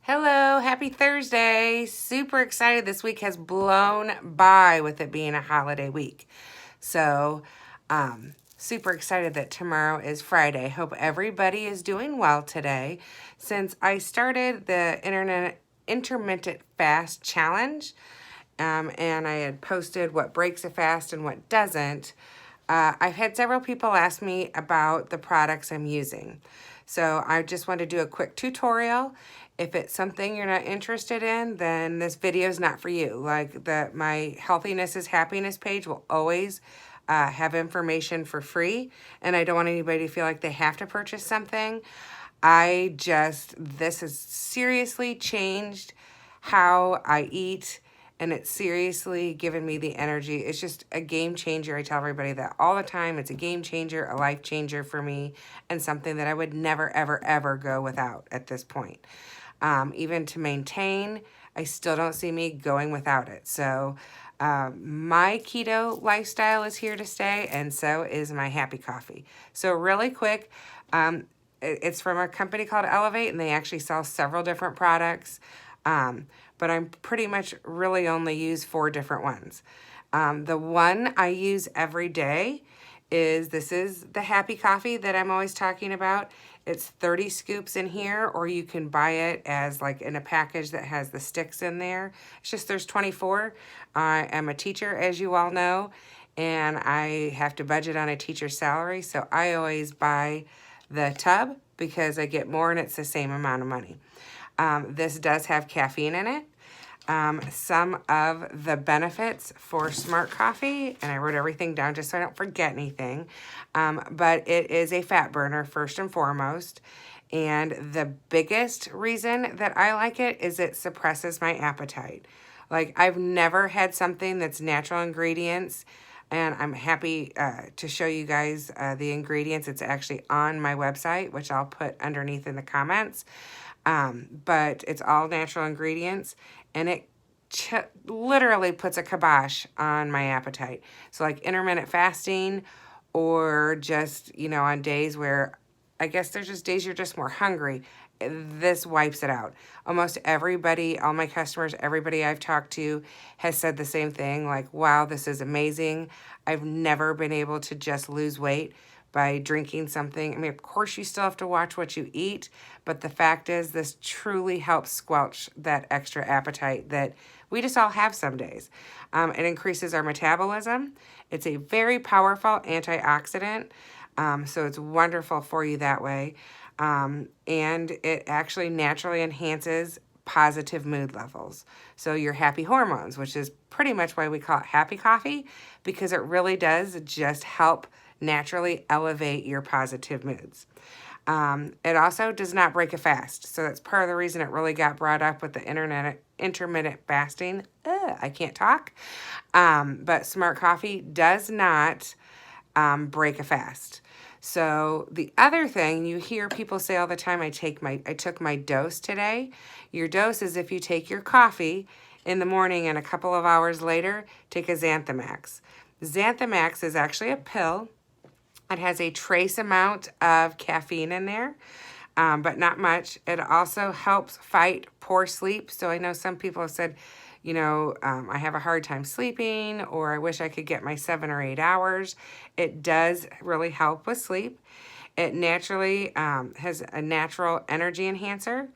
Hello, happy Thursday. Super excited. This week has blown by with it being a holiday week. So, super excited that tomorrow is Friday. Hope everybody is doing well today. Since I started the intermittent fast challenge, and I had posted what breaks a fast and what doesn't, I've had several people ask me about the products I'm using. So I just want to do a quick tutorial. If it's something you're not interested in, then this video is not for you. Like my Healthiness is Happiness page will always have information for free, and I don't want anybody to feel like they have to purchase something. This has seriously changed how I eat, and it's seriously given me the energy. It's just a game changer. I tell everybody that all the time. It's a game changer, a life changer for me, and something that I would never, ever, ever go without at this point. Even to maintain, I still don't see me going without it. So my keto lifestyle is here to stay, and so is my Happy Coffee. So really quick, it's from a company called Elevate, and they actually sell several different products. But I'm pretty much really only use 4 different ones. The one I use every day is the Happy Coffee that I'm always talking about. It's 30 scoops in here, or you can buy it as like in a package that has the sticks in there. It's just there's 24. I am a teacher, as you all know, and I have to budget on a teacher's salary, so I always buy the tub because I get more and it's the same amount of money. This does have caffeine in it. Some of the benefits for Smart Coffee, and I wrote everything down just so I don't forget anything, but it is a fat burner first and foremost. And the biggest reason that I like it is it suppresses my appetite. Like, I've never had something that's natural ingredients, and I'm happy to show you guys the ingredients. It's actually on my website, which I'll put underneath in the comments. But it's all natural ingredients, and it literally puts a kibosh on my appetite. So like intermittent fasting, or just, on days where I guess there's just days you're just more hungry, this wipes it out. Almost everybody, all my customers, everybody I've talked to has said the same thing, like, wow, this is amazing. I've never been able to just lose weight by drinking something. I mean, of course, you still have to watch what you eat, but the fact is this truly helps squelch that extra appetite that we just all have some days. It increases our metabolism. It's a very powerful antioxidant, so it's wonderful for you that way. And it actually naturally enhances positive mood levels. So your happy hormones, which is pretty much why we call it Happy Coffee, because it really does just help naturally elevate your positive moods. It also does not break a fast. So that's part of the reason it really got brought up with the intermittent fasting. I can't talk. But Smart Coffee does not break a fast. So the other thing you hear people say all the time, I took my dose today. Your dose is if you take your coffee in the morning and a couple of hours later, take a Xanthamax. Xanthamax is actually a pill. It has a trace amount of caffeine in there, but not much. It also helps fight poor sleep. So I know some people have said, I have a hard time sleeping, or I wish I could get my 7 or 8 hours. It does really help with sleep. It naturally has a natural energy enhancer.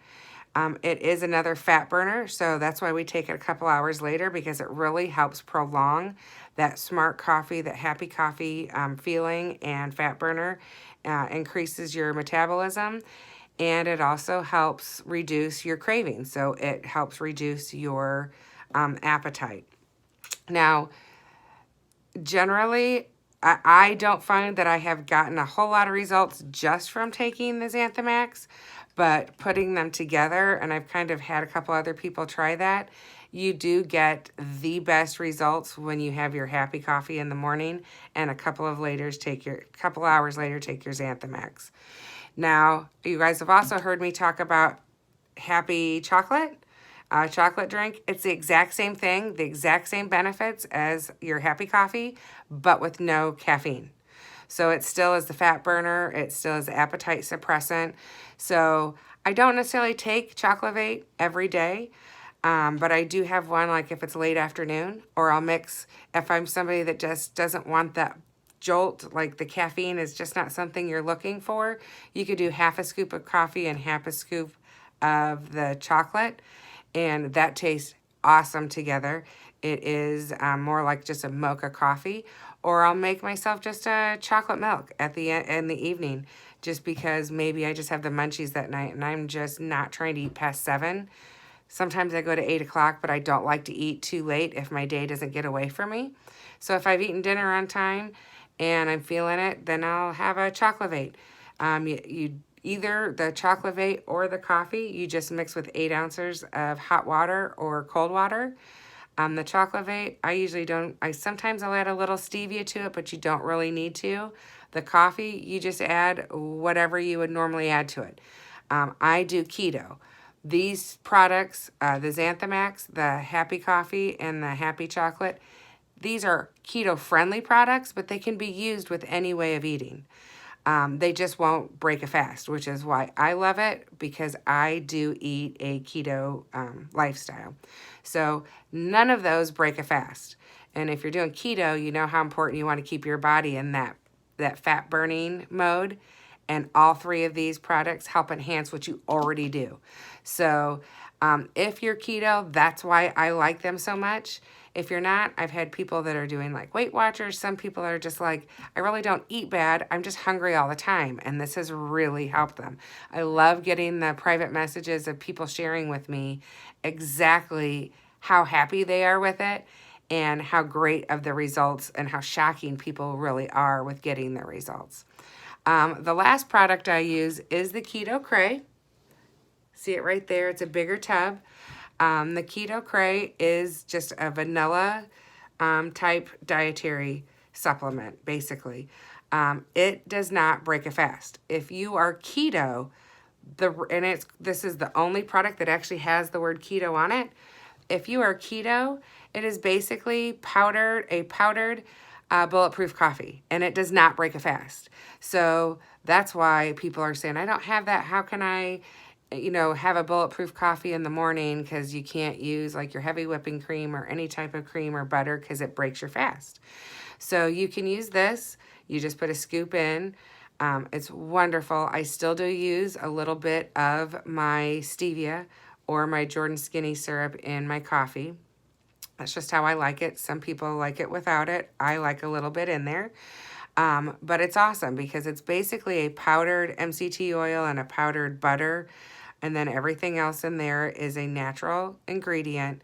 It is another fat burner, so that's why we take it a couple hours later, because it really helps prolong that Smart Coffee, that Happy Coffee feeling, and fat burner increases your metabolism, and it also helps reduce your cravings, so it helps reduce your appetite. Now, generally, I don't find that I have gotten a whole lot of results just from taking the Xanthamax, but putting them together, and I've kind of had a couple other people try that, you do get the best results when you have your Happy Coffee in the morning, and a couple hours later take your Xanthamax. Now, you guys have also heard me talk about Happy Chocolate. Chocolate drink. It's the exact same thing, the exact same benefits as your Happy Coffee, but with no caffeine. So it still is the fat burner. It still is the appetite suppressant. So I don't necessarily take Chocolate every day, but I do have one like if it's late afternoon, or I'll mix if I'm somebody that just doesn't want that jolt, like the caffeine is just not something you're looking for. You could do half a scoop of coffee and half a scoop of the chocolate, and that tastes awesome together. It is more like just a mocha coffee, or I'll make myself just a chocolate milk at the end in the evening, just because maybe I just have the munchies that night and I'm just not trying to eat past 7. Sometimes I go to 8 o'clock, but I don't like to eat too late if my day doesn't get away from me. So if I've eaten dinner on time and I'm feeling it, then I'll have a Chocolate. You either the Chocolate or the coffee, you just mix with 8 ounces of hot water or cold water. The Chocolate, I usually don't, sometimes I'll add a little stevia to it, but you don't really need to. The coffee, you just add whatever you would normally add to it. I do keto. These products, the Xanthamax, the Happy Coffee, and the Happy Chocolate, these are keto-friendly products, but they can be used with any way of eating. They just won't break a fast, which is why I love it, because I do eat a keto lifestyle. So none of those break a fast. And if you're doing keto, you know how important you want to keep your body in that fat burning mode. And all 3 of these products help enhance what you already do. So if you're keto, that's why I like them so much. If you're not, I've had people that are doing like Weight Watchers. Some people are just like, I really don't eat bad. I'm just hungry all the time. And this has really helped them. I love getting the private messages of people sharing with me exactly how happy they are with it and how great of the results and how shocking people really are with getting the results. The last product I use is the Keto Cray. See it right there? It's a bigger tub. The Keto Cray is just a vanilla type dietary supplement, basically. It does not break a fast. If you are keto, this is the only product that actually has the word keto on it. If you are keto, it is basically a powdered bulletproof coffee, and it does not break a fast. So that's why people are saying, I don't have that. How can I, have a bulletproof coffee in the morning? Because you can't use like your heavy whipping cream or any type of cream or butter because it breaks your fast. So you can use this. You just put a scoop in. It's wonderful. I still do use a little bit of my stevia or my Jordan Skinny syrup in my coffee. That's just how I like it. Some people like it without it. I like a little bit in there. But it's awesome because it's basically a powdered MCT oil and a powdered butter. And then everything else in there is a natural ingredient.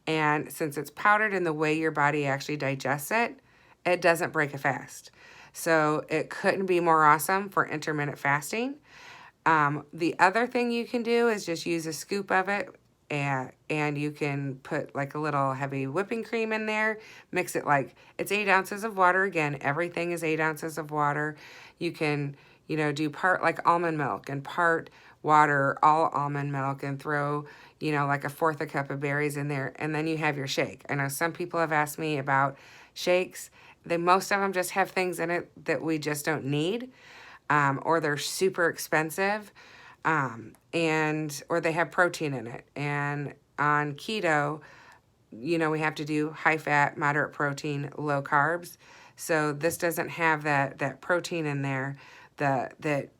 And since it's powdered in the way your body actually digests it, it doesn't break a fast. So it couldn't be more awesome for intermittent fasting. The other thing you can do is just use a scoop of it, and you can put like a little heavy whipping cream in there. Mix it like it's 8 ounces of water. Again, everything is 8 ounces of water. You can, do part like almond milk and part water, all almond milk, and throw, like 1/4 cup of berries in there. And then you have your shake. I know some people have asked me about shakes. Most of them just have things in it that we just don't need. Or they're super expensive, or they have protein in it. And on keto, we have to do high fat, moderate protein, low carbs. So this doesn't have that protein in there that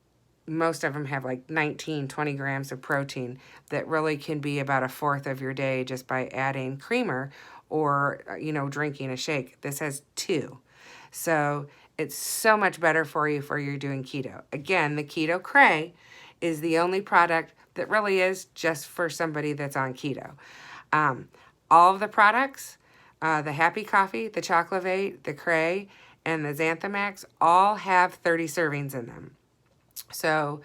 most of them have like 19, 20 grams of protein that really can be about 1/4 of your day just by adding creamer or, drinking a shake. This has 2. So it's so much better for you for you're doing keto. Again, the Keto Cray is the only product that really is just for somebody that's on keto. All of the products, the Happy Coffee, the Chocolate, the Cray, and the Xanthamax all have 30 servings in them. So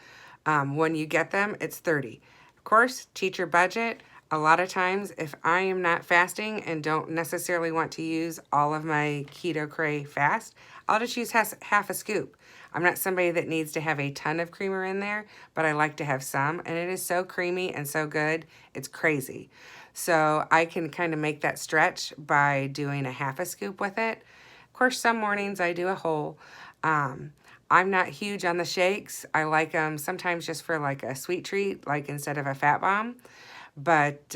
when you get them, it's 30. Of course, cheat your budget. A lot of times, if I am not fasting and don't necessarily want to use all of my Keto Cray fast, I'll just use half a scoop. I'm not somebody that needs to have a ton of creamer in there, but I like to have some, and it is so creamy and so good, it's crazy. So I can kind of make that stretch by doing a half a scoop with it. Of course, some mornings I do a whole. I'm not huge on the shakes. I like them sometimes just for like a sweet treat, like instead of a fat bomb. But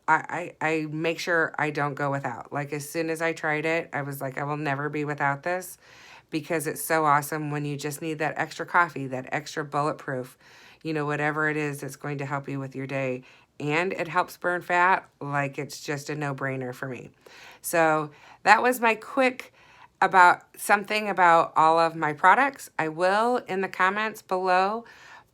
I make sure I don't go without. Like as soon as I tried it, I was like, I will never be without this because it's so awesome when you just need that extra coffee, that extra bulletproof, whatever it is that's going to help you with your day. And it helps burn fat. Like it's just a no-brainer for me. So that was my quick about something about all of my products. I will in the comments below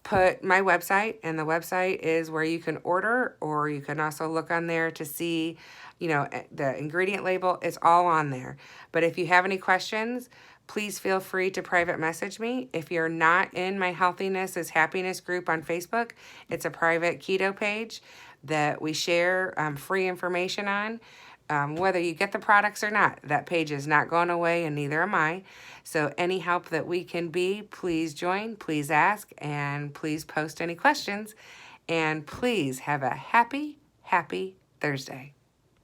put my website, and the website is where you can order, or you can also look on there to see, the ingredient label. It's all on there. But if you have any questions, please feel free to private message me. If you're not in my Healthiness is Happiness group on Facebook, it's a private keto page that we share free information on. Whether you get the products or not, that page is not going away, and neither am I. So any help that we can be, please join, please ask, and please post any questions. And please have a happy, happy Thursday.